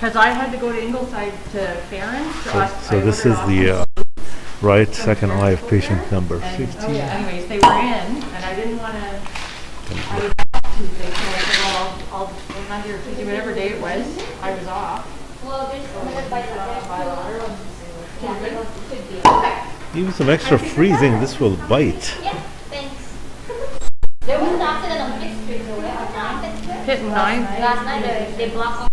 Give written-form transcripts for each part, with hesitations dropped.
because I had to go to Ingleside to Farron. So this is the right second eye of patient number 15. Anyways, they were in, and I didn't want to. I was off Tuesday, so I said, well, I'll Monday or Tuesday, whatever day it was, I was off. Well, there's another bite Even some extra freezing, this will bite. Yeah, thanks. There was an accident on 5th Street, though, right? On 9th. Hit 9. Last night, they blocked off.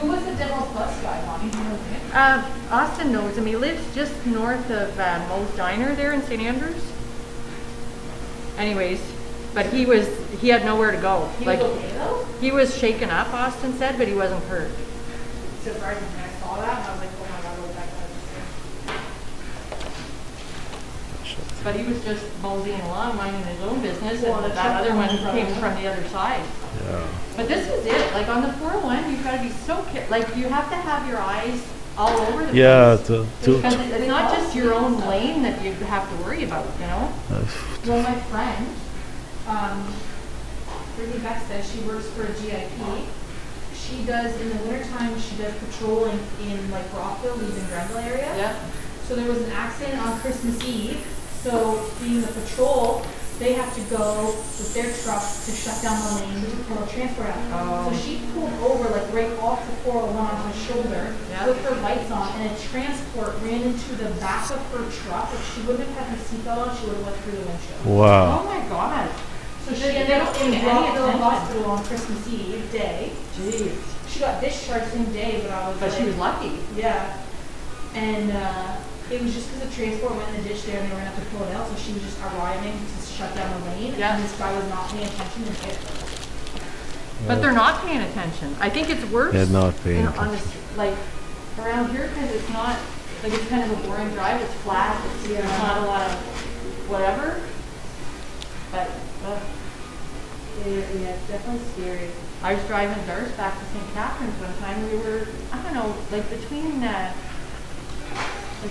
Who was the Devil's Bus guy, Bonnie? Austin knows him. He lives just north of Moe's Diner there in St. Andrews. Anyways, but he had nowhere to go. He was okay though? He was shaken up, Austin said, but he wasn't hurt. Surprising when I saw that, I was like, oh my god, what that But he was just moseying along, minding his own business, Well, and the that other one truck came from the other side. Yeah. But this is it. Like on the 401, you've got to be so like you have to have your eyes all over the Yeah, place. Because it's not just your own lane that you have to worry about, you know? Well, my friend, Brittany Beck says she works for a GIP. She does, in the wintertime, she does patrolling in like Rockville, Leeds and Grenville area. Yeah. So there was an accident on Christmas Eve. So being the patrol, they have to go with their truck to shut down the lane to pull a transport out. Oh. So she pulled over like right off the 401 on her shoulder Yeah. with her lights on, and a transport ran into the back of her truck. If she wouldn't have had her seatbelt on, she would have went through the windshield. Wow. Oh my God. So she They ended don't up pay in any Rockville attention. Hospital on Christmas Eve day. Jeez. She got discharged same day, but I was But like, she was lucky. yeah. And it was just because the transport went in the ditch there and they were going to have to pull it out, so she was just arriving to shut down the lane. Yeah. And this guy was not paying attention and hit her. But they're not paying attention. I think it's worse. They're not paying on this, like around here, because it's not like it's kind of a boring drive. It's flat. There's not a lot of whatever. But Yeah, it's definitely scary. I was driving Darce back to St. Catharines one time. We were, I don't know, like between like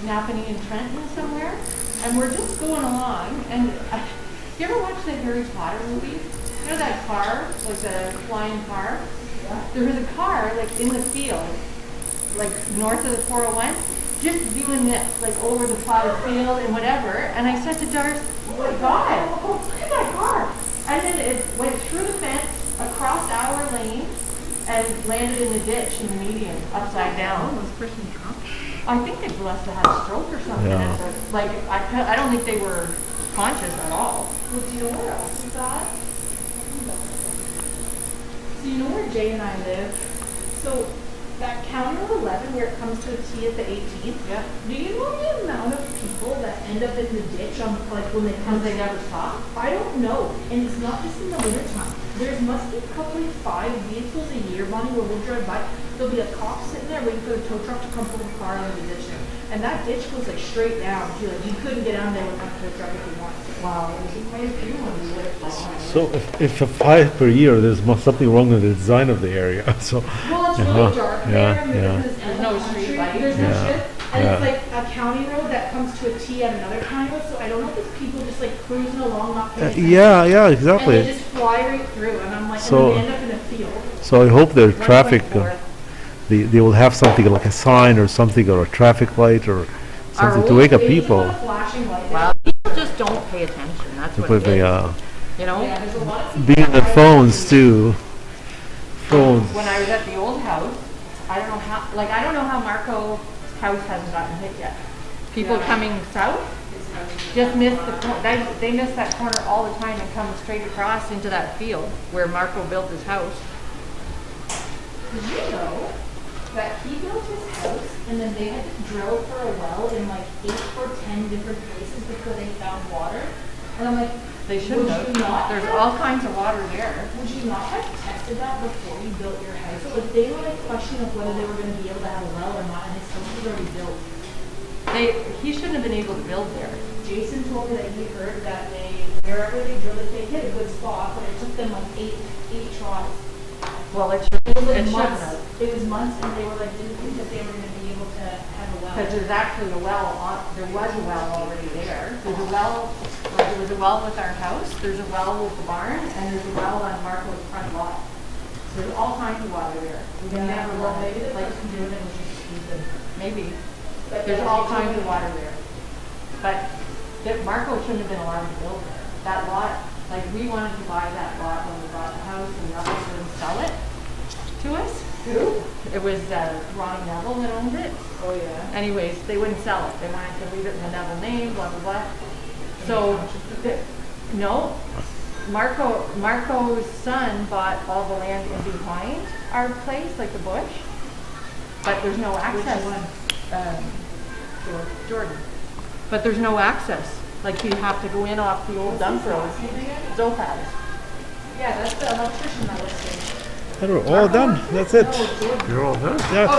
Napanee and Trenton somewhere, and we're just going along. And you ever watch the Harry Potter movie? You know that car, like the flying car? Yeah. There was a car like in the field, like north of the 401, just doing this, like over the plowed field and whatever. And I said to Darce, "Oh my God, look at that car!" And then it went through the fence, across our lane, and landed in the ditch in the median, upside down. Was the person drunk? I think they must have had a stroke or something. Yeah. Like I don't think they were conscious at all. Well, do you know where else is that? So you know where Jay and I live? So that county road 11 where it comes to a T at the 18th? Yeah. Do you know the amount of people that end up in the ditch on like when they come? Because they never stop. I don't know. And it's not just in the wintertime. There must be probably 5 vehicles a year, Bonnie, where we'll drive by. There'll be a cop sitting there waiting for the tow truck to come pull the car out of the ditch there. And that ditch goes like straight down. Too. Like you couldn't get down there without the tow truck if you wanted to. Wow, there's quite a few ones we would have found. So if a 5 per year, there's something wrong with the design of the area. So Well, it's really dark there. And there's no street light. There's no Yeah. shit. And Yeah. it's like a county road that comes to a T at another county road. So I don't know if it's people just like cruising along, not paying attention. yeah, And they exactly. just fly right through. And I'm like, So- and then they end up in a field. So I hope their traffic, 1.4. they will have something like a sign or something or a traffic light or something to wake up They just people. put a flashing light there. Well, people just don't pay attention. That's what Because it they is. You know? Yeah, there's a lot of people. be on their phones too. Phones. When I was at the old house, I don't know how Marco's house hasn't gotten hit yet. People coming south just miss the corner. They miss that corner all the time and come straight across into that field where Marco built his house. Did you know that he built his house and then they had to drill for a well in like 8 or 10 different places before they found water? And I'm like, They shouldn't would have. you not There's have- all kinds of water there. Would you not have tested that before you built your house? Like they were like questioning of whether they were going to be able to have a well or not, and his house was already built. He shouldn't have been able to build there. Jason told me that he heard that wherever they drilled it, they hit a good spot, but it took them like eight tries. Well, it It was like shouldn't months. have. It was months, and they were like, didn't think that they were going to be able to have a well. Because there's actually a well there was a well already there. There's a well, there was a well with our house, there's a well with the barn, and there's a well on Marco's front lot. So There's all kinds of water there. We can never Well, run maybe it, the like, person doing it was just stupid. maybe. But There's yeah, all she kinds told of me- water there. But Marco shouldn't have been allowed to build there. That lot, like, we wanted to buy that lot when we bought the house and Neville wouldn't sell it to us. Who? It was Ronnie Neville that owned it. Oh, yeah. Anyways, they wouldn't sell it. They wanted to leave it in the Neville name, blah, blah, blah. So, no, Marco's son bought all the land in behind our place, like the bush. But there's no access. Jordan. But there's no access. Like you have to go in off the old dump road. Zopaz. Yeah, that's the electrician that was saying. And we're all done. That's it. Oh, You're all done? Yes.